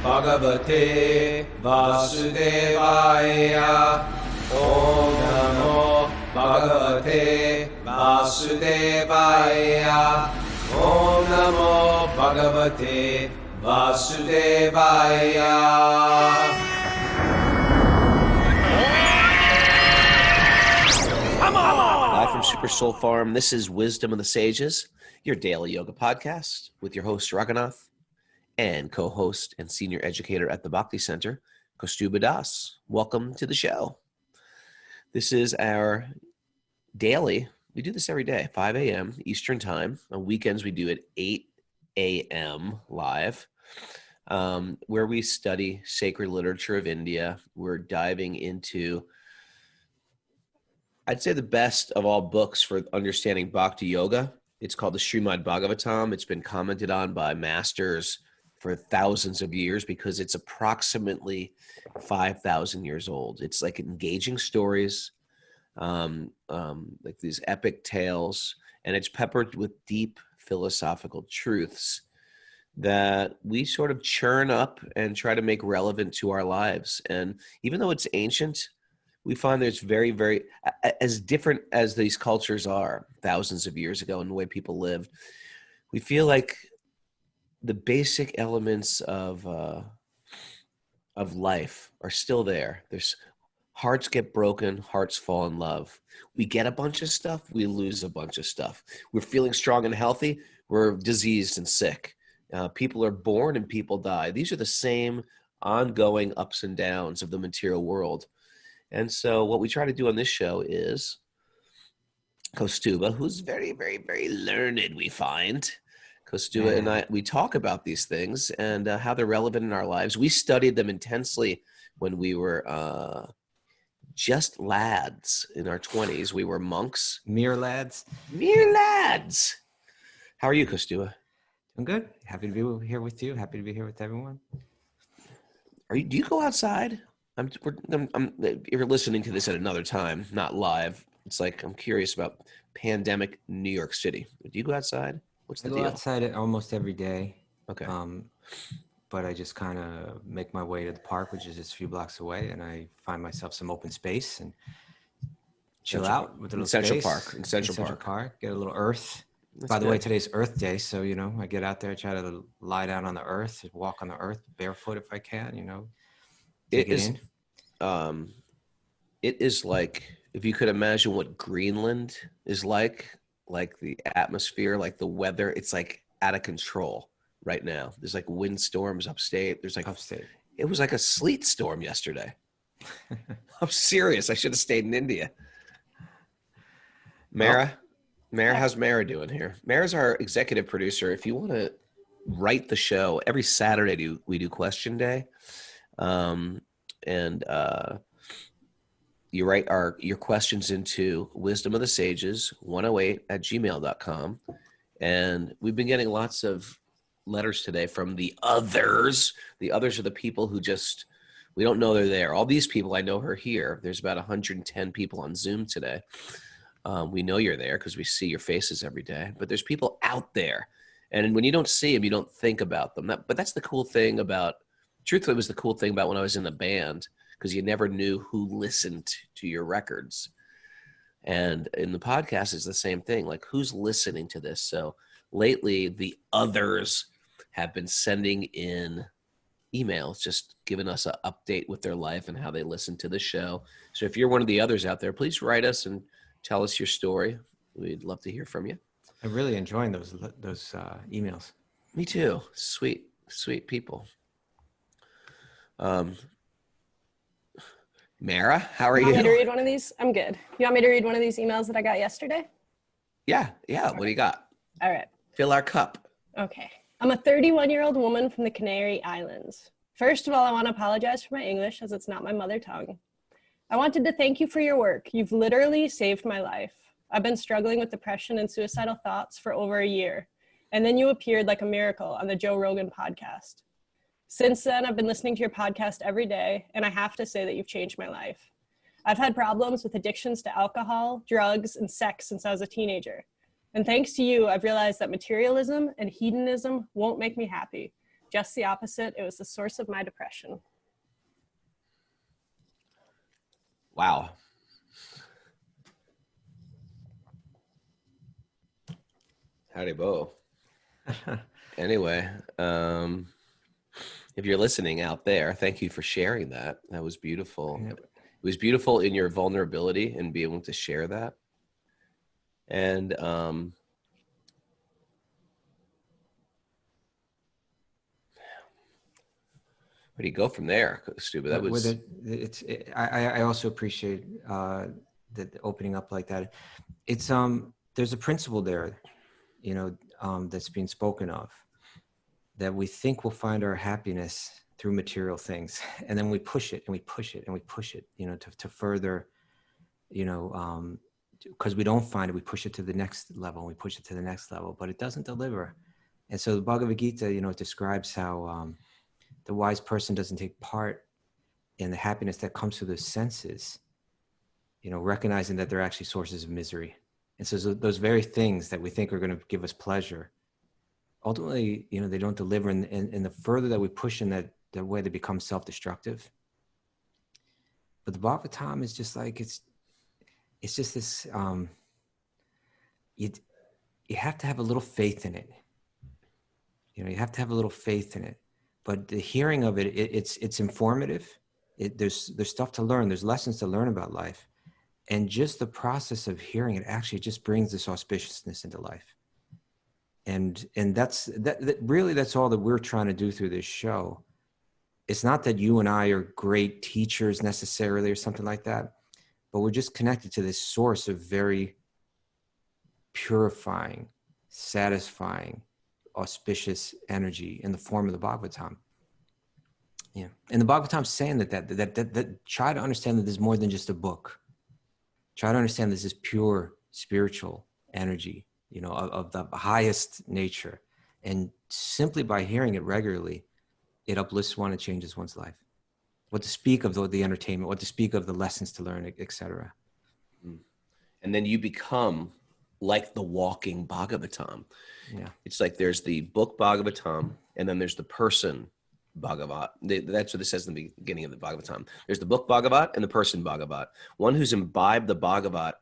Bhagavate Vasudevaya. Om Namo Bhagavate Vasudevaya. Om Namo Bhagavate Vasudevaya. Live from Super Soul Farm, this is Wisdom of the Sages, your daily yoga podcast with your host, Raghunath, and co-host and senior educator at the Bhakti Center, Kaustubha Das. Welcome to the show. This is our daily, we do this every day, 5 a.m. Eastern Time. On weekends, we do it 8 a.m. live, where we study sacred literature of India. We're diving into, I'd say, the best of all books for understanding Bhakti-yogi. It's called the Srimad Bhagavatam. It's been commented on by masters for thousands of years because it's approximately 5,000 years old. It's like engaging stories, like these epic tales, and it's peppered with deep philosophical truths that we sort of churn up and try to make relevant to our lives. And even though it's ancient, we find that it's very, very, as different as these cultures are thousands of years ago and the way people lived, we feel like the basic elements of life are still there. There's hearts get broken, hearts fall in love. We get a bunch of stuff, we lose a bunch of stuff. We're feeling strong and healthy, we're diseased and sick. People are born and people die. These are the same ongoing ups and downs of the material world. And so what we try to do on this show is Kaustubha, who's very, very, very learned, we find. Kaustubha and I, we talk about these things and how they're relevant in our lives. We studied them intensely when we were just lads in our 20s. We were monks. Mere lads. Mere lads. How are you, Kaustubha? I'm good. Happy to be here with you. Happy to be here with everyone. Do you go outside? You're listening to this at another time, not live. It's like I'm curious about pandemic New York City. Do you go outside? What's the deal? I go outside almost every day. Okay. But I just kind of make my way to the park, which is just a few blocks away, and I find myself some open space and chill out with a little Central space. Park. In Central Park. Get a little earth. That's By the good. way, today's Earth Day, so I get out there, try to lie down on the earth, walk on the earth barefoot if I can. It is like, if you could imagine what Greenland is like the atmosphere, like the weather, it's like out of control right now. There's like windstorms upstate. It was like a sleet storm yesterday. I'm serious. I should have stayed in India. Mara, how's Mara doing here? Mara's our executive producer. If you want to write the show, every Saturday we do question day. You write your questions into Wisdom of the Sages 108@gmail.com. And we've been getting lots of letters today from the others. The others are the people who we don't know they're there. All these people, I know are here. There's about 110 people on Zoom today. We know you're there because we see your faces every day. But there's people out there. And when you don't see them, you don't think about them. But that's the cool thing about, truthfully, it was the cool thing about when I was in a band, because you never knew who listened to your records. And in the podcast, it's the same thing. Like, who's listening to this? So lately, the others have been sending in emails, just giving us an update with their life and how they listen to the show. So if you're one of the others out there, please write us and tell us your story. We'd love to hear from you. I'm really enjoying those emails. Me too. Sweet people. Mara, how are you? Want me to read one of these? I'm good. You want me to read one of these emails that I got yesterday? Yeah. What do you got? All right. Fill our cup. Okay. I'm a 31-year-old woman from the Canary Islands. First of all, I want to apologize for my English, as it's not my mother tongue. I wanted to thank you for your work. You've literally saved my life. I've been struggling with depression and suicidal thoughts for over a year, and then you appeared like a miracle on the Joe Rogan podcast. Since then, I've been listening to your podcast every day, and I have to say that you've changed my life. I've had problems with addictions to alcohol, drugs, and sex since I was a teenager. And thanks to you, I've realized that materialism and hedonism won't make me happy. Just the opposite. It was the source of my depression. Wow. Howdy, Bo. Anyway, if you're listening out there, thank you for sharing that. That was beautiful. Yeah. It was beautiful in your vulnerability and being able to share that. And where do you go from there, Kaustubha? That was I also appreciate the opening up like that. It's there's a principle there, you know, that's being spoken of, that we think we'll find our happiness through material things, and then we push it and we push it and we push it, you know, to further, you know, because we don't find it, we push it to the next level, and we push it to the next level, but it doesn't deliver. And so the Bhagavad Gita, you know, describes how the wise person doesn't take part in the happiness that comes through the senses, you know, recognizing that they're actually sources of misery. And so those very things that we think are going to give us pleasure, ultimately, you know, they don't deliver. And the further that we push in that way, they become self-destructive. But the Bhagavatam is just like, it's just this, you have to have a little faith in it. You know, you have to have a little faith in it. But the hearing of it, it's informative. There's stuff to learn. There's lessons to learn about life. And just the process of hearing it actually just brings this auspiciousness into life. And that's really, that's all that we're trying to do through this show. It's not that you and I are great teachers necessarily or something like that, but we're just connected to this source of very purifying, satisfying, auspicious energy in the form of the Bhagavatam. Yeah. And the Bhagavatam's saying that try to understand that there's more than just a book. Try to understand this is pure spiritual energy, you know, of the highest nature. And simply by hearing it regularly, it uplifts one and changes one's life. What to speak of the entertainment, what to speak of the lessons to learn, etc. and then you become like the walking Bhagavatam. Yeah. It's like there's the book Bhagavatam, and then there's the person Bhagavat. That's what it says in the beginning of the Bhagavatam. There's the book Bhagavat and the person Bhagavat. One who's imbibed the Bhagavat,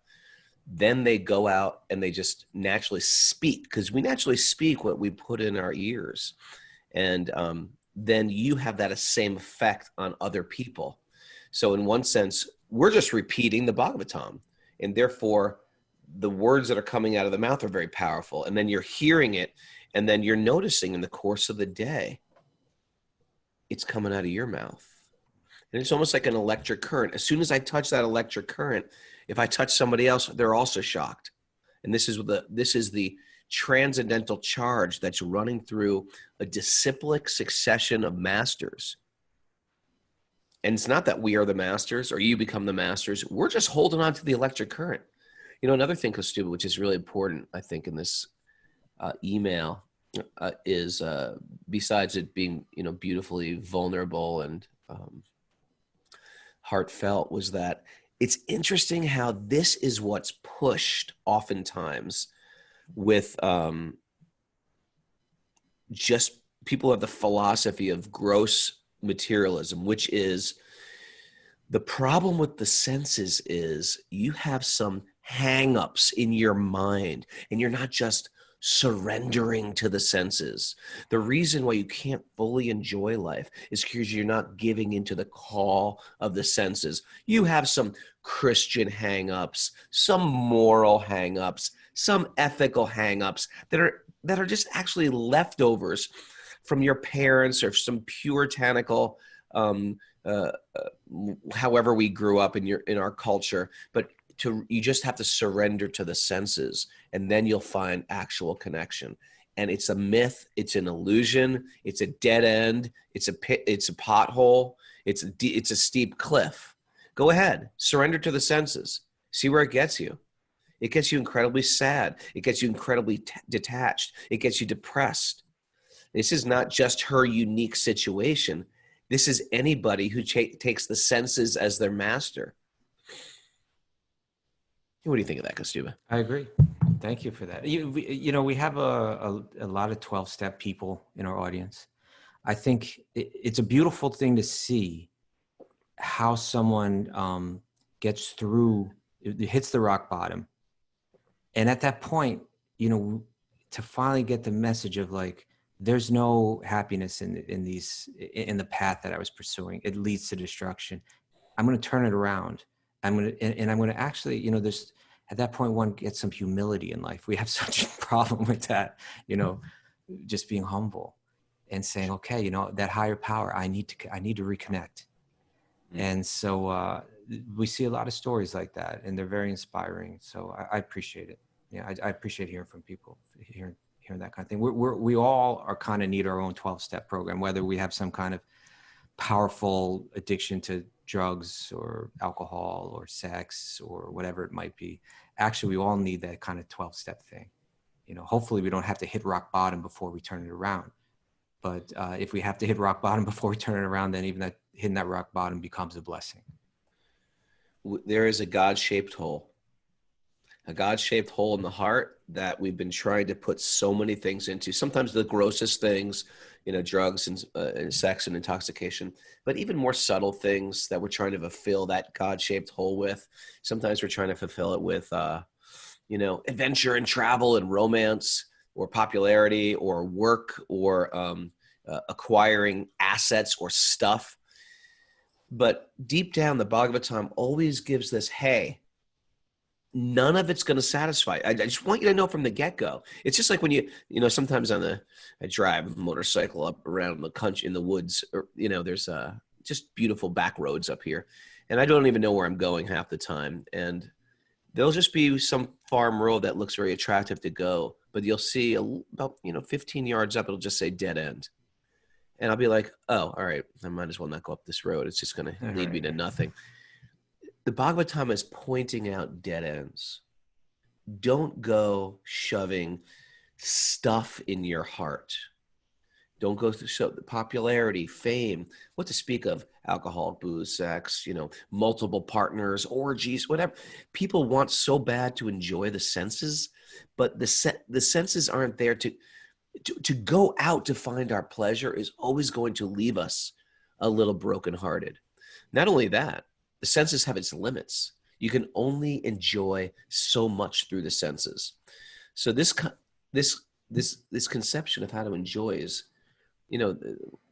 then they go out and they just naturally speak, because we naturally speak what we put in our ears. And then you have that same effect on other people. So in one sense, we're just repeating the Bhagavatam, and therefore the words that are coming out of the mouth are very powerful. And then you're hearing it, and then you're noticing in the course of the day, it's coming out of your mouth. And it's almost like an electric current. As soon as I touch that electric current, if I touch somebody else, they're also shocked. And this is the transcendental charge that's running through a disciplic succession of masters. And it's not that we are the masters or you become the masters. We're just holding on to the electric current. You know, another thing, Kaustubha, which is really important, I think, in this email is besides it being, you know, beautifully vulnerable and heartfelt, was that it's interesting how this is what's pushed oftentimes with just people have the philosophy of gross materialism, which is the problem with the senses is you have some hang-ups in your mind, and you're not just surrendering to the senses. The reason why you can't fully enjoy life is because you're not giving into the call of the senses. You have some Christian hang-ups, some moral hang-ups, some ethical hang-ups that are just actually leftovers from your parents or some puritanical however we grew up in our culture. But you just have to surrender to the senses, and then you'll find actual connection. And it's a myth, it's an illusion, it's a dead end, it's a pit, it's a pothole, it's a steep cliff. Go ahead, surrender to the senses. See where it gets you. It gets you incredibly sad. It gets you incredibly detached. It gets you depressed. This is not just her unique situation. This is anybody who takes the senses as their master. What do you think of that, Kaustubha? I agree. Thank you for that. You know, we have a lot of 12-step people in our audience. I think it's a beautiful thing to see how someone gets through, it hits the rock bottom. And at that point, you know, to finally get the message of like, there's no happiness in the path that I was pursuing. It leads to destruction. I'm going to turn it around. I'm going to actually, you know, there's, at that point, one gets some humility in life. We have such a problem with that, you know, just being humble and saying, okay, you know, that higher power, I need to reconnect. And so we see a lot of stories like that, and they're very inspiring. So I appreciate it. Yeah, I appreciate hearing from people, hearing that kind of thing. We all are kind of need our own 12-step program, whether we have some kind of powerful addiction to drugs or alcohol or sex or whatever it might be. Actually, we all need that kind of 12-step thing. You know, hopefully we don't have to hit rock bottom before we turn it around. But if we have to hit rock bottom before we turn it around, then even that hitting that rock bottom becomes a blessing. There is a God-shaped hole. A God-shaped hole in the heart that we've been trying to put so many things into. Sometimes the grossest things, you know, drugs and sex and intoxication, but even more subtle things that we're trying to fulfill that God-shaped hole with. Sometimes we're trying to fulfill it with, you know, adventure and travel and romance or popularity or work or acquiring assets or stuff. But deep down, the Bhagavatam always gives this, hey, none of it's going to satisfy. I just want you to know from the get-go. It's just like when you know, sometimes I drive a motorcycle up around the country in the woods, or, you know, there's just beautiful back roads up here. And I don't even know where I'm going half the time. And there'll just be some farm road that looks very attractive to go, but you'll see about, you know, 15 yards up, it'll just say dead end. And I'll be like, oh, all right, I might as well not go up this road. It's just going to lead me to nothing. The Bhagavatam is pointing out dead ends. Don't go shoving stuff in your heart. Don't go through popularity, fame, what to speak of, alcohol, booze, sex, you know, multiple partners, orgies, whatever. People want so bad to enjoy the senses, but the senses aren't there to go out to find our pleasure is always going to leave us a little brokenhearted. Not only that, the senses have its limits. You can only enjoy so much through the senses. So this conception of how to enjoy is, you know,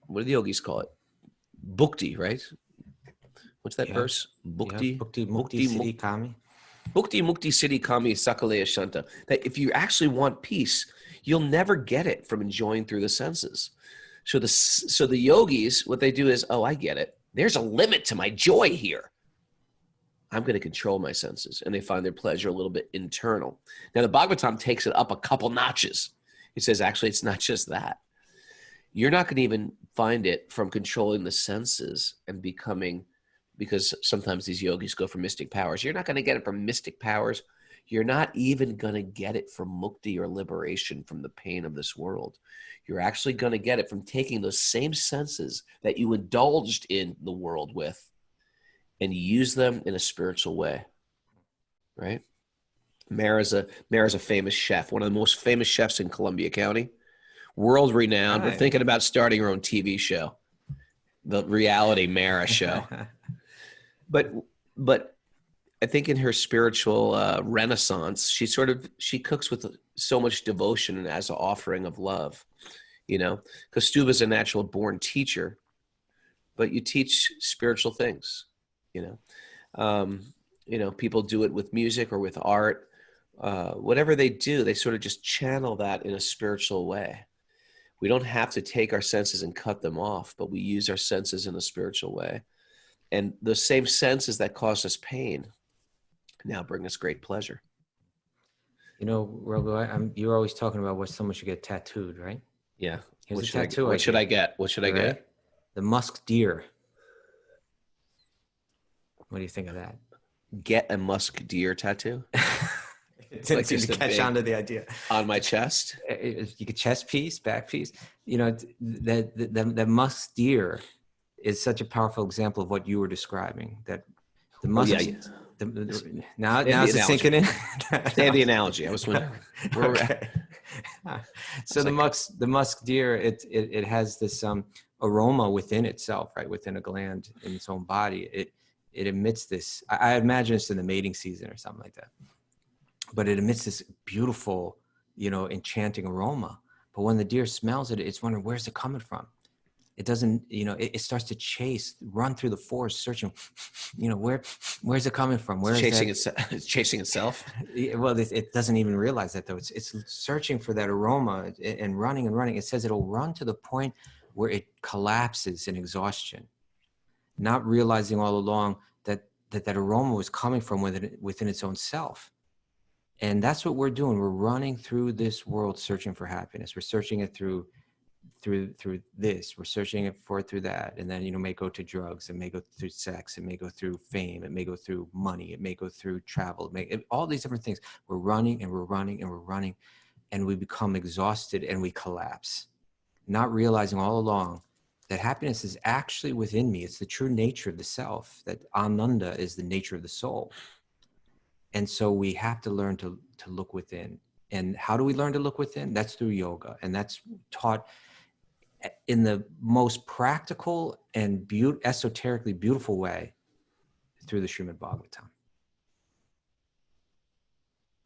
what do the yogis call it? Bhakti, right? What's that verse? Bhakti, Bhakti, Mukti, Siddhi, Kami. Bhakti, Mukti, Siddhi, Kami, Sakalaya, Shanta. That if you actually want peace, you'll never get it from enjoying through the senses. So the yogis, what they do is, oh, I get it. There's a limit to my joy here. I'm going to control my senses. And they find their pleasure a little bit internal. Now, the Bhagavatam takes it up a couple notches. It says, actually, it's not just that. You're not going to even find it from controlling the senses and becoming, because sometimes these yogis go for mystic powers. You're not going to get it from mystic powers. You're not even going to get it from mukti or liberation from the pain of this world. You're actually going to get it from taking those same senses that you indulged in the world with and use them in a spiritual way, right? Mara's a famous chef, one of the most famous chefs in Columbia County, world renowned. We're thinking about starting our own TV show, the reality Mara show. But I think in her spiritual renaissance, she cooks with so much devotion and as an offering of love. You know, Kaustubha is a natural born teacher, but you teach spiritual things. You know, people do it with music or with art. Whatever they do, they sort of just channel that in a spiritual way. We don't have to take our senses and cut them off, but we use our senses in a spiritual way. And the same senses that cause us pain now bring us great pleasure. You know, Raghu, you're always talking about what someone should get tattooed, right? Yeah. Here's What a should tattoo. What should I get? What should I get? The musk deer. What do you think of that? Get a musk deer tattoo? It didn't seem to catch on to the idea. On my chest? You could chest piece, back piece. You know, the musk deer is such a powerful example of what you were describing. That the musk, Now the is it sinking in? Stand the analogy. I was wondering where we're at. So the musk deer, it has this aroma within itself, right? Within a gland in its own body. It emits this, I imagine it's in the mating season or something like that. But it emits this beautiful, enchanting aroma. But when the deer smells it, it's wondering, where's it coming from? It doesn't, it starts to run through the forest, searching, where's it coming from? Where It's chasing itself. Well, it doesn't even realize that though. It's searching for that aroma and running and running. It says it'll run to the point where it collapses in exhaustion, not realizing all along that aroma was coming from within its own self. And that's what we're doing. We're running through this world searching for happiness. We're searching it through this. We're searching it through that. And then, may go to drugs. It may go through sex. It may go through fame. It may go through money. It may go through travel. All these different things. We're running and we're running and we're running. And we become exhausted and we collapse, not realizing all along that happiness is actually within me. It's the true nature of the self, that Ananda is the nature of the soul. And so we have to learn to look within. And how do we learn to look within? That's through yoga. And that's taught in the most practical and esoterically beautiful way through the Srimad Bhagavatam.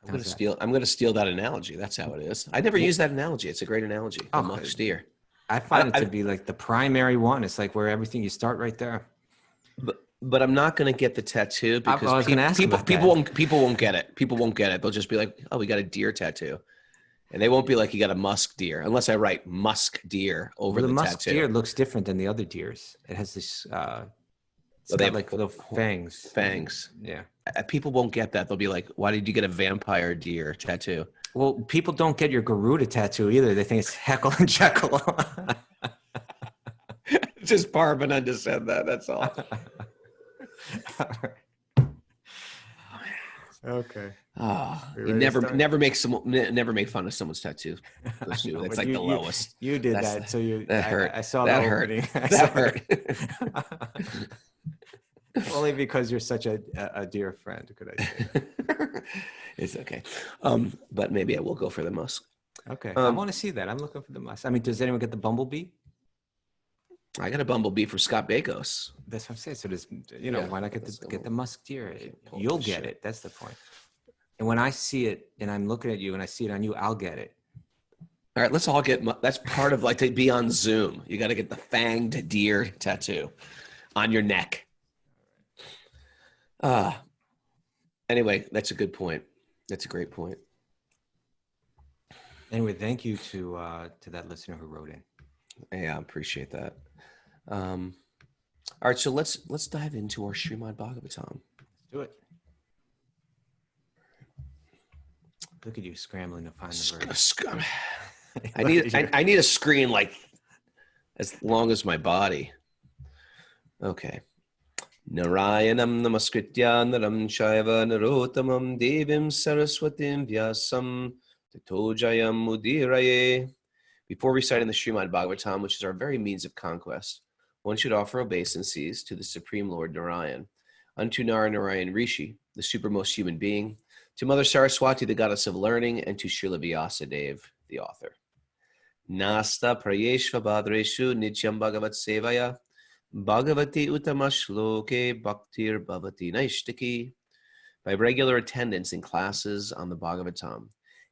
I'm going to steal that analogy. That's how it is. I never used that analogy. It's a great analogy. The musk deer. I find it to be like the primary one. It's like where everything, you start right there. But I'm not going to get the tattoo because I was going to ask people won't get it. People won't get it. They'll just be like, "Oh, we got a deer tattoo," and they won't be like, "You got a musk deer," unless I write musk deer over the musk tattoo. Deer looks different than the other deers. It has this. They have like little fangs. Fangs. Yeah. People won't get that. They'll be like, "Why did you get a vampire deer tattoo?" Well, people don't get your Garuda tattoo either. They think it's Heckle and Jekyll. Just Parvananda said that. That's all. Okay. You never make fun of someone's tattoo. It's like the lowest. You did that, so that hurt. I saw that the hurt. opening. That hurt. Only because you're such a dear friend, could I say? It's okay. But maybe I will go for the musk. Okay. I want to see that. I'm looking for the musk. I mean, does anyone get the bumblebee? I got a bumblebee from Scott Bakos. That's what I'm saying. So there's, why not get the musk deer? You'll get it. That's the point. And when I see it and I'm looking at you and I see it on you, I'll get it. All right, let's all get, that's part of like to be on Zoom. You got to get the fanged deer tattoo on your neck. Anyway, that's a good point. That's a great point. Anyway, thank you to that listener who wrote in. Yeah, I appreciate that. All right, so let's dive into our Srimad Bhagavatam. Do it. Look at you scrambling to find the verse. I need a screen like as long as my body. Okay. Narayanam namaskritya naram shaiva narotamam devim saraswatim vyasam tato jayam mudiraye. Before reciting the Srimad Bhagavatam, which is our very means of conquest, one should offer obeisances to the Supreme Lord Narayan, unto Narayan Rishi, the supermost human being, to Mother Saraswati, the goddess of learning, and to Srila Vyasadeva, the author. Nasta prayeshva bhadreshu nityam bhagavat sevaya, bhagavati utamashloke bhaktir bhavati naishtaki. By regular attendance in classes on the Bhagavatam,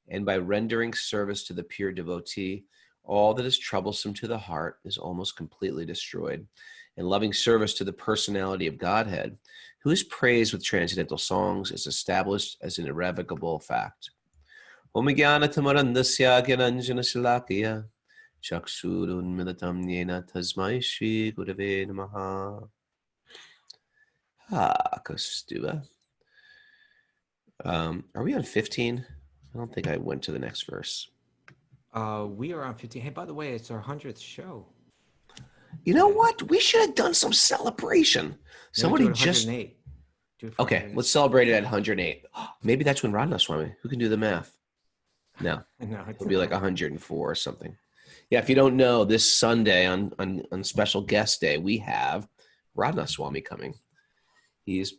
and by rendering service to the pure devotee, all that is troublesome to the heart is almost completely destroyed, and loving service to the personality of Godhead, who is praised with transcendental songs, is established as an irrevocable fact. Om jnana tamarandasya gyananjana shalakiya chakshurun militam yena tasmai shri gurave namaha. Kaustubha. Are we on 15? I don't think I went to the next verse. We are on 15. Hey, by the way, it's our 100th show. You know what? We should have done some celebration. Somebody just... Okay, let's celebrate it at 108. Maybe that's when Raghunath Swami. Who can do the math? No, it'll be like 104 or something. Yeah, if you don't know, this Sunday on special guest day, we have Raghunath Swami coming. He's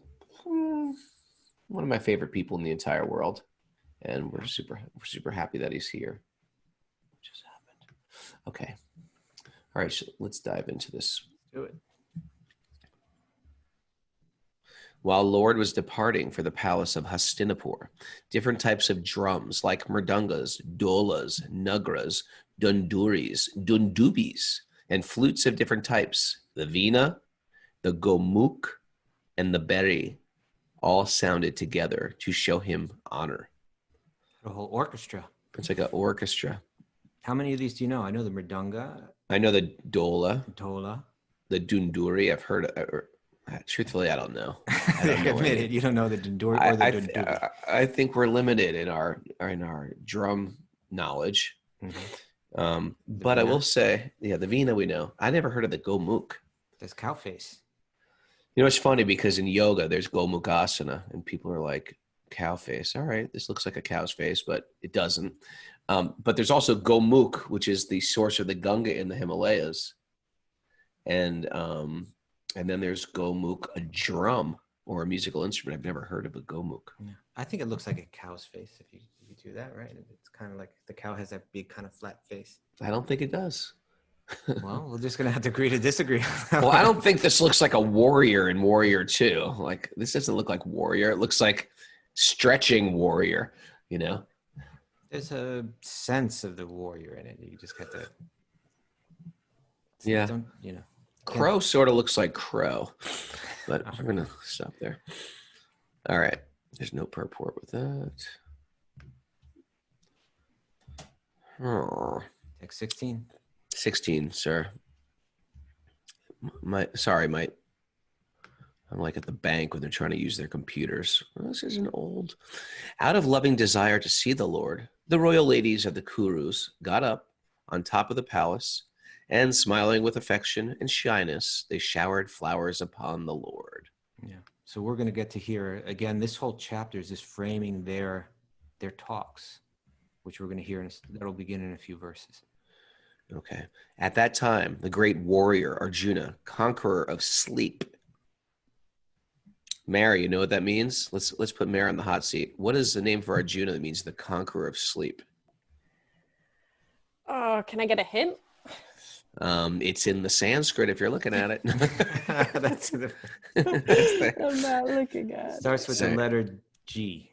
one of my favorite people in the entire world, and we're super happy that he's here. What just happened? Okay. All right, so let's dive into this. Do it. While Lord was departing for the palace of Hastinapur, different types of drums like mridungas, dolas, nagras, dunduris, dundubis, and flutes of different types, the veena, the gomuk, and the beri, all sounded together to show him honor. The whole orchestra. It's like an orchestra. How many of these do you know? I know the mridanga, I know the dola, tola. the dunduri. I've heard. Truthfully, I don't know. I don't know Admit any. it. You don't know the dunduri or the dundubi. I think we're limited in our drum knowledge. But I will say, the Veena we know. I never heard of the Gomuk. That's cow face. You know, it's funny because in yoga, there's Gomukasana, and people are like, cow face. All right, this looks like a cow's face, but it doesn't. But there's also Gomuk, which is the source of the Ganga in the Himalayas. And then there's Gomuk, a drum or a musical instrument. I've never heard of a Gomuk. Yeah. I think it looks like a cow's face if you do that, right? It's kind of like the cow has that big kind of flat face. I don't think it does. Well, we're just going to have to agree to disagree. Well, I don't think this looks like a warrior in Warrior 2. Like, this doesn't look like warrior. It looks like stretching warrior, you know? There's a sense of the warrior in it. You just have to. Yeah. Don't, you know. Crow sort of looks like crow, but we're going to stop there. All right. There's no purport with that. Oh. Take 16. 16, sir. I'm like at the bank when they're trying to use their computers. Well, this isn't old. Out of loving desire to see the Lord, the royal ladies of the Kurus got up on top of the palace, and smiling with affection and shyness, they showered flowers upon the Lord. Yeah. So we're going to get to hear again. This whole chapter is just framing their talks, which we're going to hear. That'll begin in a few verses. Okay. At that time, the great warrior Arjuna, conqueror of sleep. Mary, you know what that means? Let's put Mary on the hot seat. What is the name for Arjuna that means the conqueror of sleep? Oh, can I get a hint? It's in the Sanskrit if you're looking at it. That's the, I'm not looking at it. starts with the letter G.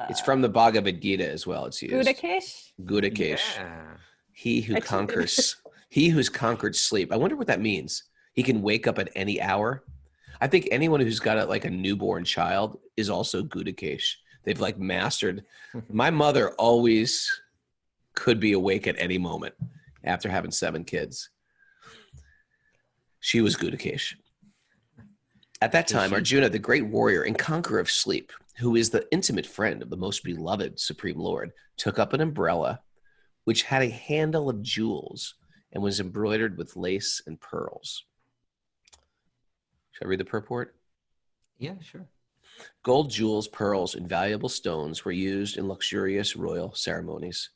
It's from the Bhagavad Gita as well. It's used. Gudakesh? Gudakesh. Yeah. He who conquers, he who's conquered sleep. I wonder what that means. He can wake up at any hour. I think anyone who's got a newborn child is also Gudakesh. They've like mastered. My mother always could be awake at any moment after having 7 kids. She was Gudakesh. At that time, Arjuna, the great warrior and conqueror of sleep, who is the intimate friend of the most beloved Supreme Lord, took up an umbrella which had a handle of jewels and was embroidered with lace and pearls. Should I read the purport? Yeah, sure. Gold, jewels, pearls, and valuable stones were used in luxurious royal ceremonies.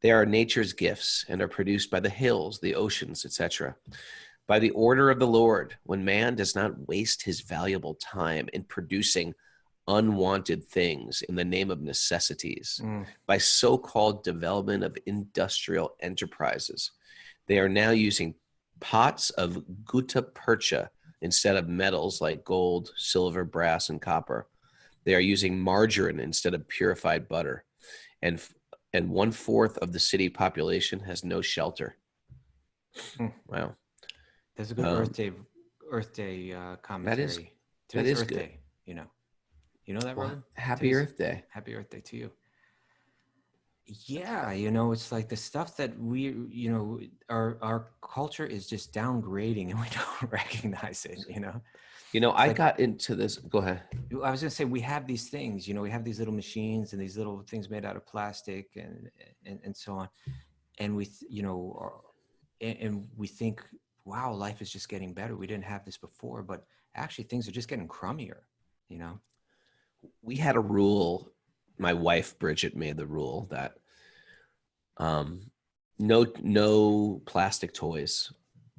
They are nature's gifts and are produced by the hills, the oceans, etc. By the order of the Lord, when man does not waste his valuable time in producing unwanted things in the name of necessities, by so-called development of industrial enterprises, they are now using pots of gutta percha instead of metals like gold, silver, brass, and copper. They are using margarine instead of purified butter. And 1/4 of the city population has no shelter. Wow. There's a good Earth Day commentary. That is Earth good. Day, you know. You know that, Robin? Happy Earth Day. Happy Earth Day to you. Yeah, it's like the stuff that our culture is just downgrading and we don't recognize it, I got into this. Go ahead. I was going to say, we have these things, we have these little machines and these little things made out of plastic and so on. And and we think, wow, life is just getting better. We didn't have this before, but actually things are just getting crummier, We had a rule. My wife, Bridget, made the rule that no plastic toys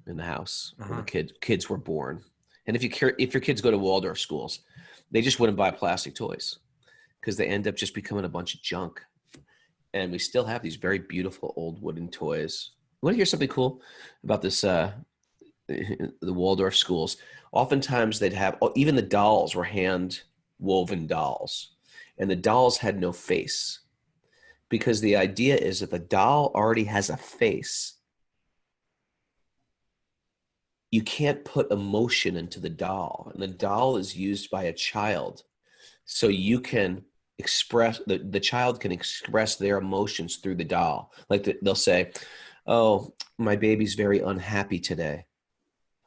in the house when the kids were born. And if your kids go to Waldorf schools, they just wouldn't buy plastic toys because they end up just becoming a bunch of junk. And we still have these very beautiful old wooden toys. You want to hear something cool about this? The Waldorf schools. Oftentimes they'd have, even the dolls were hand woven dolls, and the dolls had no face, because the idea is that the doll already has a face. You can't put emotion into the doll, and the doll is used by a child. So you can express, the child can express their emotions through the doll. Like they'll say, oh, my baby's very unhappy today.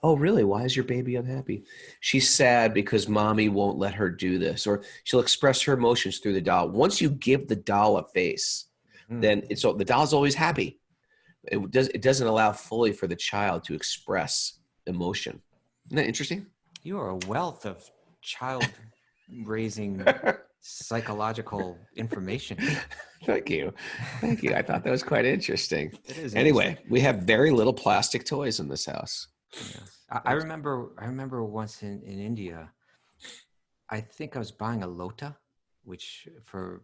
Oh, really? Why is your baby unhappy? She's sad because mommy won't let her do this. Or she'll express her emotions through the doll. Once you give the doll a face, then the doll's always happy. It doesn't allow fully for the child to express emotion. Isn't that interesting? You are a wealth of child raising psychological information. Thank you. Thank you. I thought that was quite interesting. It is. Anyway, we have very little plastic toys in this house. Yeah. I remember once in India, I think I was buying a lota, which for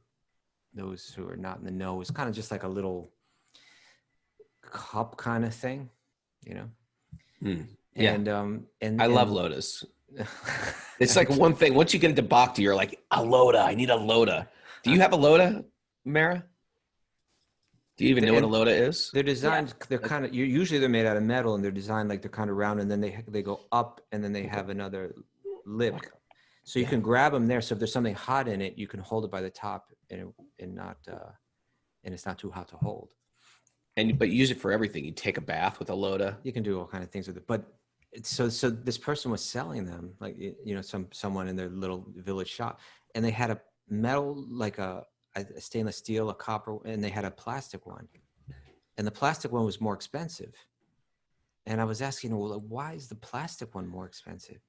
those who are not in the know is kind of just like a little cup kind of thing, you know? Yeah. And I love lotas. It's like one thing. Once you get into bhakti, you're like, a lota. I need a lota. Do you have a lota, Mara? Do you even know what a lota is? They're designed, they're kind of, usually they're made out of metal, and they're designed like they're kind of round, and then they go up, and then they have another lip. So you can grab them there. So if there's something hot in it, you can hold it by the top, and it's not too hot to hold. But use it for everything. You take a bath with a lota. You can do all kind of things with it. But so this person was selling them, like, you know, someone in their little village shop, and they had a metal, like a stainless steel, a copper, and they had a plastic one, and the plastic one was more expensive. And I was asking, well, why is the plastic one more expensive?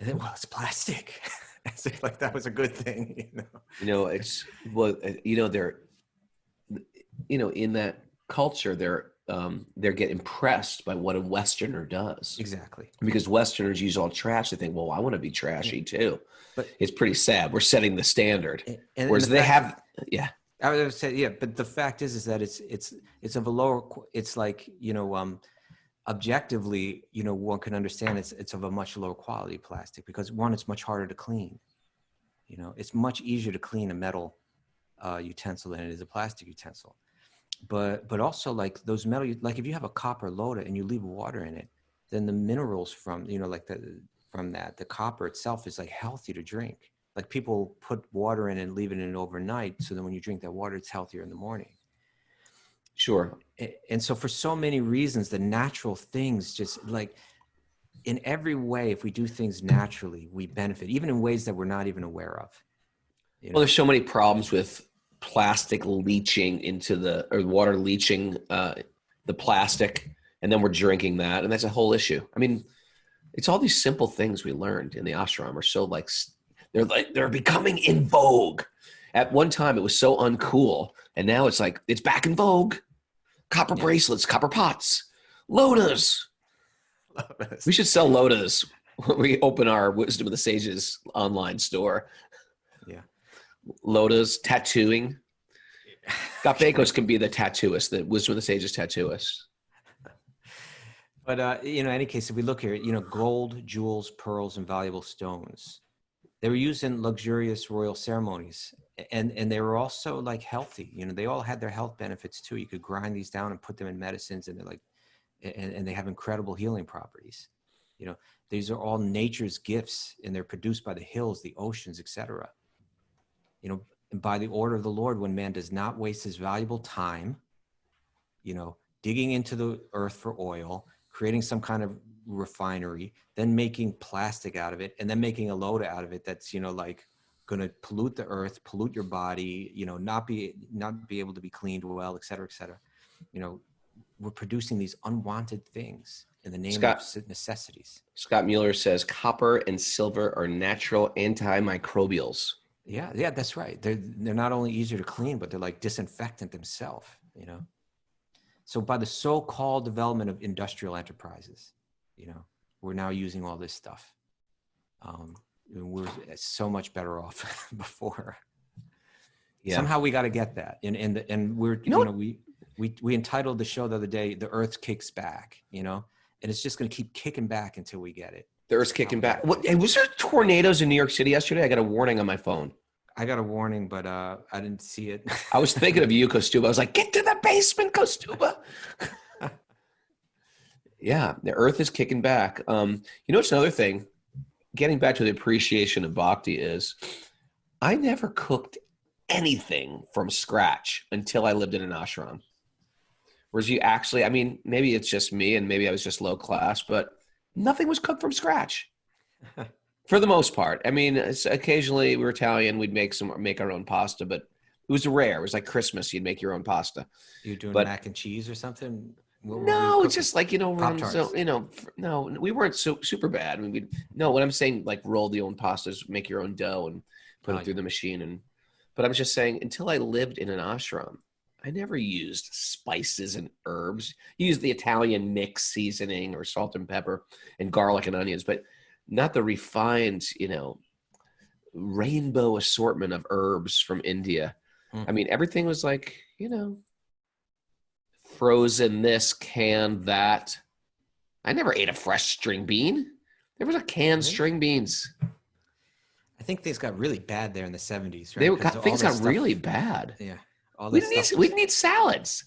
And then, well, it's plastic. As if like that was a good thing, you know. You know, it's, well, you know, they're, you know, in that culture, they get impressed by what a Westerner does. Exactly. Because Westerners use all trash. They think, well, I want to be trashy too. But it's pretty sad. We're setting the standard. And whereas they have, yeah. I would say, yeah, but the fact is that it's of a lower, it's like, you know, objectively, you know, one can understand it's of a much lower quality plastic, because one, it's much harder to clean. You know, it's much easier to clean a metal utensil than it is a plastic utensil. But also, like those metal, like if you have a copper lota and you leave water in it, then the minerals from, you know, like the copper itself is like healthy to drink. Like people put water in and leave it in overnight, so then when you drink that water, it's healthier in the morning. Sure. And so for so many reasons, the natural things, just like in every way, if we do things naturally, we benefit, even in ways that we're not even aware of. You know? Well, there's so many problems with plastic leaching into or water leaching the plastic, and then we're drinking that, and that's a whole issue. I mean, it's all these simple things we learned in the ashram are so they're becoming in vogue. At one time, it was so uncool, and now it's like it's back in vogue. Copper bracelets, copper pots, lotas. We should sell lotas when we open our Wisdom of the Sages online store. Yeah. Lotas, tattooing. Gopekos can be the tattooist, the Wisdom of the Sages tattooist. But, you know, in any case, if we look here, you know, gold, jewels, pearls, and valuable stones, they were used in luxurious royal ceremonies, and they were also like healthy. You know, they all had their health benefits too. You could grind these down and put them in medicines, and they're like, and they have incredible healing properties. You know, these are all nature's gifts, and they're produced by the hills, the oceans, etc. You know, and by the order of the Lord, when man does not waste his valuable time, you know, digging into the earth for oil, creating some kind of refinery, then making plastic out of it, and then making a lota out of it that's, you know, like going to pollute the earth, pollute your body, you know, not be able to be cleaned well, et cetera, et cetera. You know, we're producing these unwanted things in the name of necessities. Scott Mueller says copper and silver are natural antimicrobials. Yeah, that's right. They're not only easier to clean, but they're like disinfectant themselves, you know. So by the so-called development of industrial enterprises, you know, we're now using all this stuff. We were so much better off before. Yeah. Somehow we got to get that. And we're, You know what? we entitled the show the other day, "The Earth Kicks Back," and it's just going to keep kicking back until we get it. The Earth's kicking back. What, was there tornadoes in New York City yesterday? I got a warning on my phone. I got a warning, but I didn't see it. I was thinking of you, Kaustubha. I was like, get to the basement, Kaustubha. Yeah, the Earth is kicking back. It's another thing. Getting back to the appreciation of bhakti is, I never cooked anything from scratch until I lived in an ashram. Whereas you actually, maybe it's just me and maybe I was just low class, but nothing was cooked from scratch for the most part. Occasionally we were Italian, we'd make our own pasta, but it was rare. It was like Christmas, you'd make your own pasta. You're doing mac and cheese or something? No, it's just like, Pop-Tarts. no, we weren't so super bad. What I'm saying, like roll the own pastas, make your own dough and put it through the machine. But I'm just saying, until I lived in an ashram, I never used spices and herbs. You used the Italian mix seasoning or salt and pepper and garlic and onions, but not the refined, rainbow assortment of herbs from India. Everything was like, frozen this, canned that. I never ate a fresh string bean. There was a canned string beans. I think things got really bad there in the 70s, right? Things got really bad. Yeah. We didn't need salads.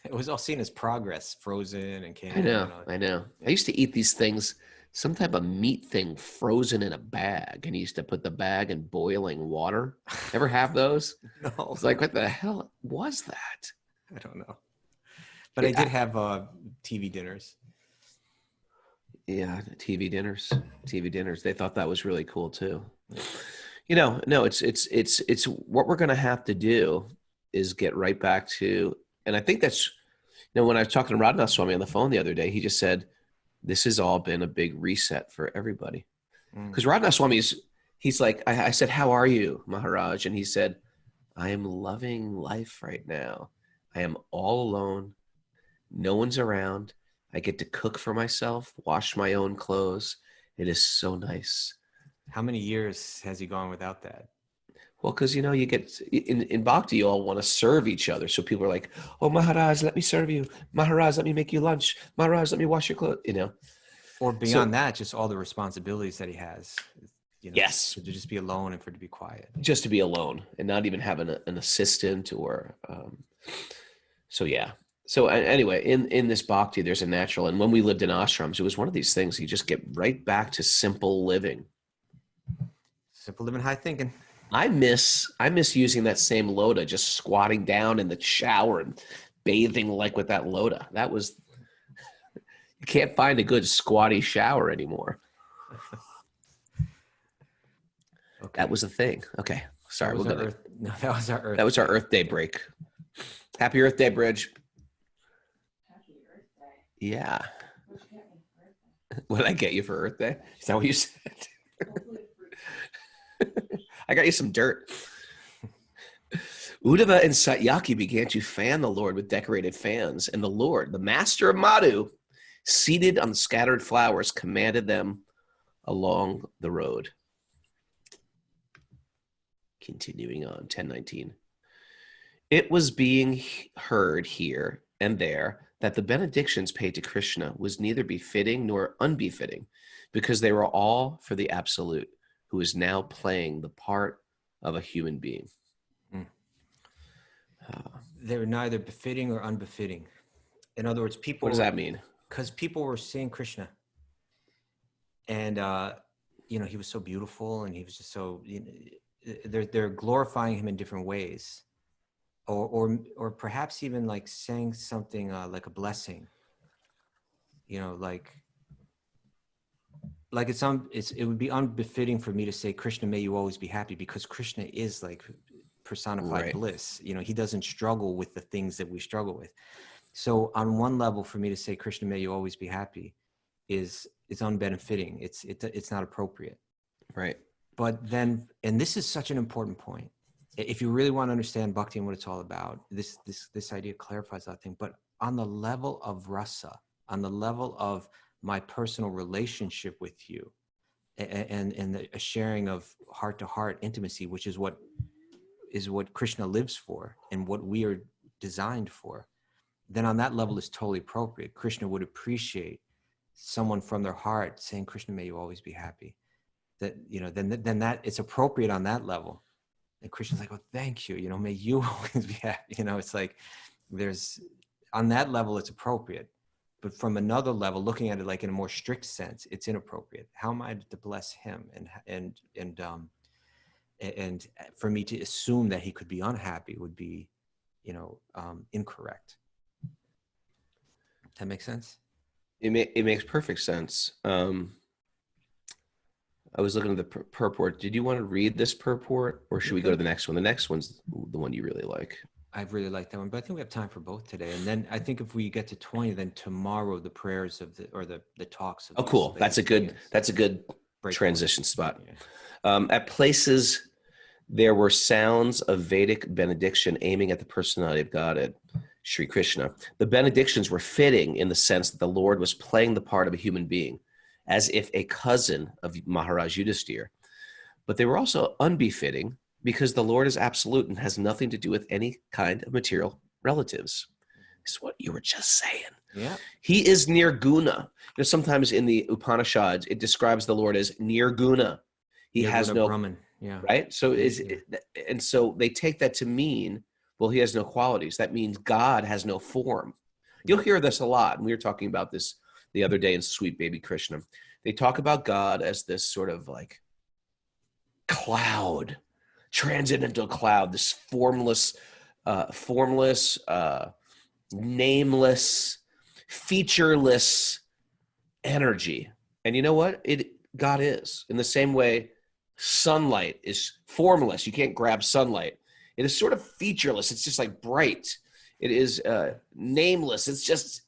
It was all seen as progress, frozen and canned. I know. I used to eat these things, some type of meat thing frozen in a bag, and you used to put the bag in boiling water. Ever have those? No. It's like, what the hell was that? I don't know. But I did have TV dinners. Yeah, TV dinners. They thought that was really cool too. No, it's what we're going to have to do is get right back to, and I think that's, when I was talking to Raghunath Swami on the phone the other day, he just said, this has all been a big reset for everybody. Because Raghunath Swami he's like, I said, how are you, Maharaj? And he said, I am loving life right now. I am all alone. No one's around. I get to cook for myself, wash my own clothes. It is so nice. How many years has he gone without that? Well, because, you get in Bhakti, you all want to serve each other. So people are like, oh, Maharaj, let me serve you. Maharaj, let me make you lunch. Maharaj, let me wash your clothes, Or beyond that, just all the responsibilities that he has. Yes. To just be alone and for it to be quiet. Just to be alone and not even have an assistant or, so yeah. So anyway, in this Bhakti, there's a natural, and when we lived in ashrams, it was one of these things, you just get right back to simple living. Simple living, high thinking. I miss using that same loda, just squatting down in the shower and bathing like with that loda. That was, you can't find a good squatty shower anymore. Okay. That was a thing. Okay. Sorry. That was our Earth. That was our Earth Day break. Happy Earth Day, Bridge. Happy Earth Day. Yeah. What did you get me for Earth Day? What did I get you for Earth Day? Is that what you said? Hopefully I got you some dirt. Uddhava and Satyaki began to fan the Lord with decorated fans, and the Lord, the master of Madhu, seated on the scattered flowers, commanded them along the road. Continuing on, 10:19. It was being heard here and there that the benedictions paid to Krishna was neither befitting nor unbefitting, because they were all for the Absolute, who is now playing the part of a human being. They were neither befitting or unbefitting. In other words, people. What does that mean? Because people were seeing Krishna, and he was so beautiful, and he was just so. They're glorifying him in different ways, or perhaps even like saying something like a blessing. Like it would be unbefitting for me to say, Krishna, may you always be happy, because Krishna is like personified bliss. He doesn't struggle with the things that we struggle with. So on one level, for me to say, Krishna, may you always be happy, is unbenefiting. It's not appropriate. Right. But then, and this is such an important point. If you really want to understand bhakti and what it's all about, this idea clarifies that thing. But on the level of rasa, on the level of my personal relationship with you, a sharing of heart to heart intimacy, which is what Krishna lives for and what we are designed for, then on that level is totally appropriate. Krishna would appreciate someone from their heart saying, Krishna, may you always be happy. That, then that it's appropriate on that level. And Krishna's like, oh, thank you. May you always be happy. It's like there's, on that level, it's appropriate. But from another level, looking at it like in a more strict sense, it's inappropriate. How am I to bless him? And for me to assume that he could be unhappy would be, incorrect. That makes sense? It makes perfect sense. I was looking at the purport. Did you want to read this purport, or should we go to the next one? The next one's the one you really like. I really like that one, but I think we have time for both today. And then I think if we get to 20, then tomorrow the prayers of the talks. Oh, cool. That's a good transition spot. Yeah. At places, there were sounds of Vedic benediction aiming at the personality of Godhead, Sri Krishna. The benedictions were fitting in the sense that the Lord was playing the part of a human being, as if a cousin of Maharaj Yudhisthira. But they were also unbefitting because the Lord is absolute and has nothing to do with any kind of material relatives. It's what you were just saying. Yeah. He is nirguna. Sometimes in the Upanishads, it describes the Lord as nirguna. He has no Brahman. Yeah. Right. So and so they take that to mean, well, he has no qualities. That means God has no form. You'll hear this a lot. And we were talking about this the other day in Sweet Baby Krishna. They talk about God as this sort of like cloud, transcendental cloud, this formless, nameless, featureless energy. And you know what? God is. In the same way, sunlight is formless. You can't grab sunlight. It is sort of featureless. It's just like bright. It is nameless. It's just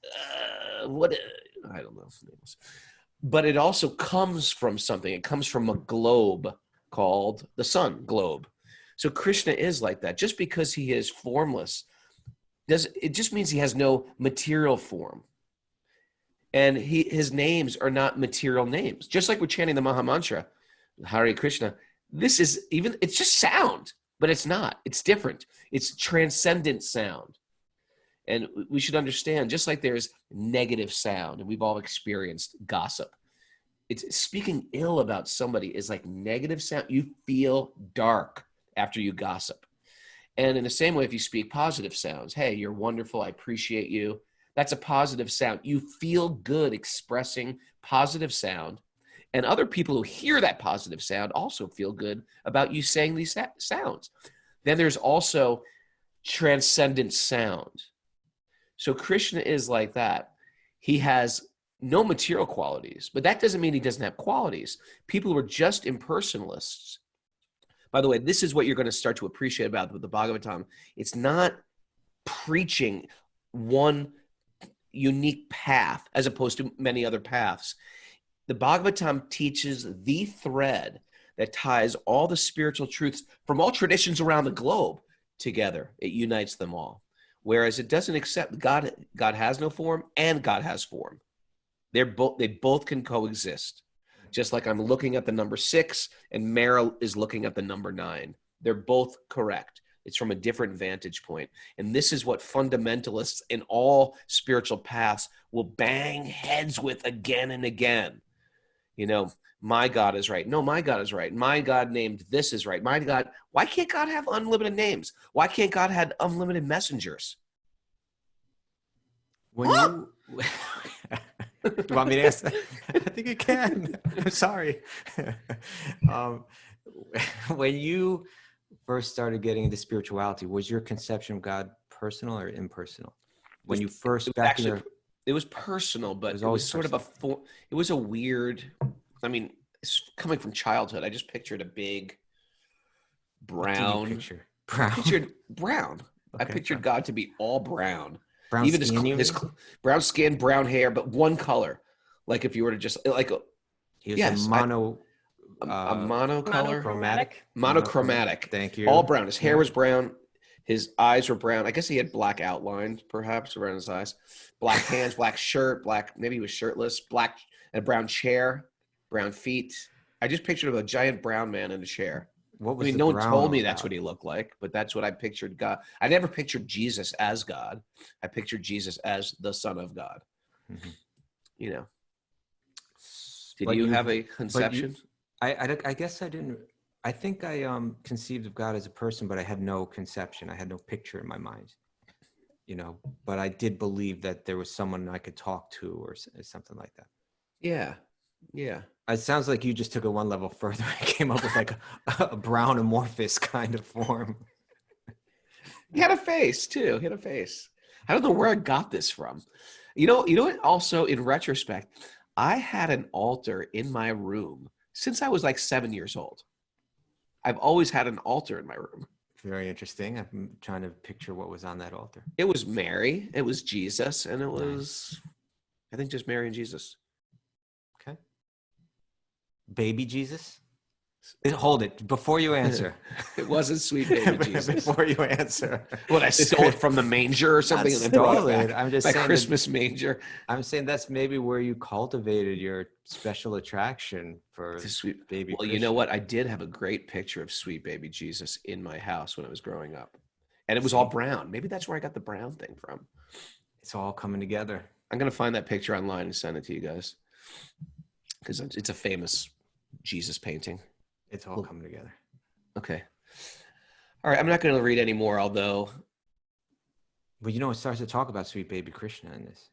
I don't know. But it also comes from something. It comes from a globe called the sun globe. So Krishna is like that. Just because he is formless, it just means he has no material form. And his names are not material names. Just like we're chanting the Maha Mantra, Hare Krishna, it's just sound, but it's not. It's different. It's transcendent sound. And we should understand, just like there's negative sound, and we've all experienced gossip. It's speaking ill about somebody is like negative sound. You feel dark after you gossip. And in the same way, if you speak positive sounds, hey, you're wonderful, I appreciate you. That's a positive sound. You feel good expressing positive sound. And other people who hear that positive sound also feel good about you saying these sounds. Then there's also transcendent sound. So Krishna is like that. He has no material qualities, but that doesn't mean he doesn't have qualities. People who are just impersonalists. By the way, this is what you're going to start to appreciate about the Bhagavatam. It's not preaching one unique path as opposed to many other paths. The Bhagavatam teaches the thread that ties all the spiritual truths from all traditions around the globe together. It unites them all. Whereas it doesn't accept God has no form and God has form. They both can coexist. Just like I'm looking at the number 6 and Meryl is looking at the number 9. They're both correct. It's from a different vantage point. And this is what fundamentalists in all spiritual paths will bang heads with again and again. My God is right. No, my God is right. My God named this is right. My God, why can't God have unlimited names? Why can't God have unlimited messengers? Do you want me to ask that? I think you can. I'm sorry. When you first started getting into spirituality, was your conception of God personal or impersonal? When you first it was personal, but it was sort personal. of it was a weird, it's coming from childhood. I just pictured a big brown. What did you picture? Brown. I pictured brown. Okay, I pictured brown. God to be all brown. Brown Even skin, his brown skin, brown hair, but one color. Like if you were to just He was a monocolor, Monochromatic. monochromatic. Thank you. All brown. His hair was brown. His eyes were brown. I guess he had black outlines, perhaps, around his eyes. Black hands, black shirt, maybe he was shirtless. Black and brown chair, brown feet. I just pictured a giant brown man in a chair. What I was mean, the no one brown told all me that's about? what he looked like, but that's what I pictured God. I never pictured Jesus as God. I pictured Jesus as the Son of God. Mhm. You know, did But you you, have a but conception? I guess I didn't. I think I conceived of God as a person, but I had no conception. I had no picture in my mind. You know, but I did believe that there was someone I could talk to or something like that. Yeah. Yeah. It sounds like you just took it one level further and came up with like a brown amorphous kind of form. He had a face too. He had a face. I don't know where I got this from. You know what? Also, in retrospect, I had an altar in my room since I was like 7 years old. I've always had an altar in my room. Very interesting. I'm trying to picture what was on that altar. It was Mary, it was Jesus, and it Nice. was, I think, just Mary and Jesus. Okay. Baby Jesus? Hold it before you answer. It wasn't sweet baby Jesus. Before you answer. What, I stole it from the manger or something and then brought Stole it it. back? I'm just My saying Christmas manger. I'm saying that's maybe where you cultivated your special attraction for The sweet. baby Well, you know what? I did have a great picture of sweet baby Jesus in my house when I was growing up. And it was all brown. Maybe that's where I got the brown thing from. It's all coming together. I'm going to find that picture online and send it to you guys. Because it's a famous Jesus painting. It's all coming together. Okay. All right. I'm not going to read any more, although But you know, it starts to talk about sweet baby Krishna in this.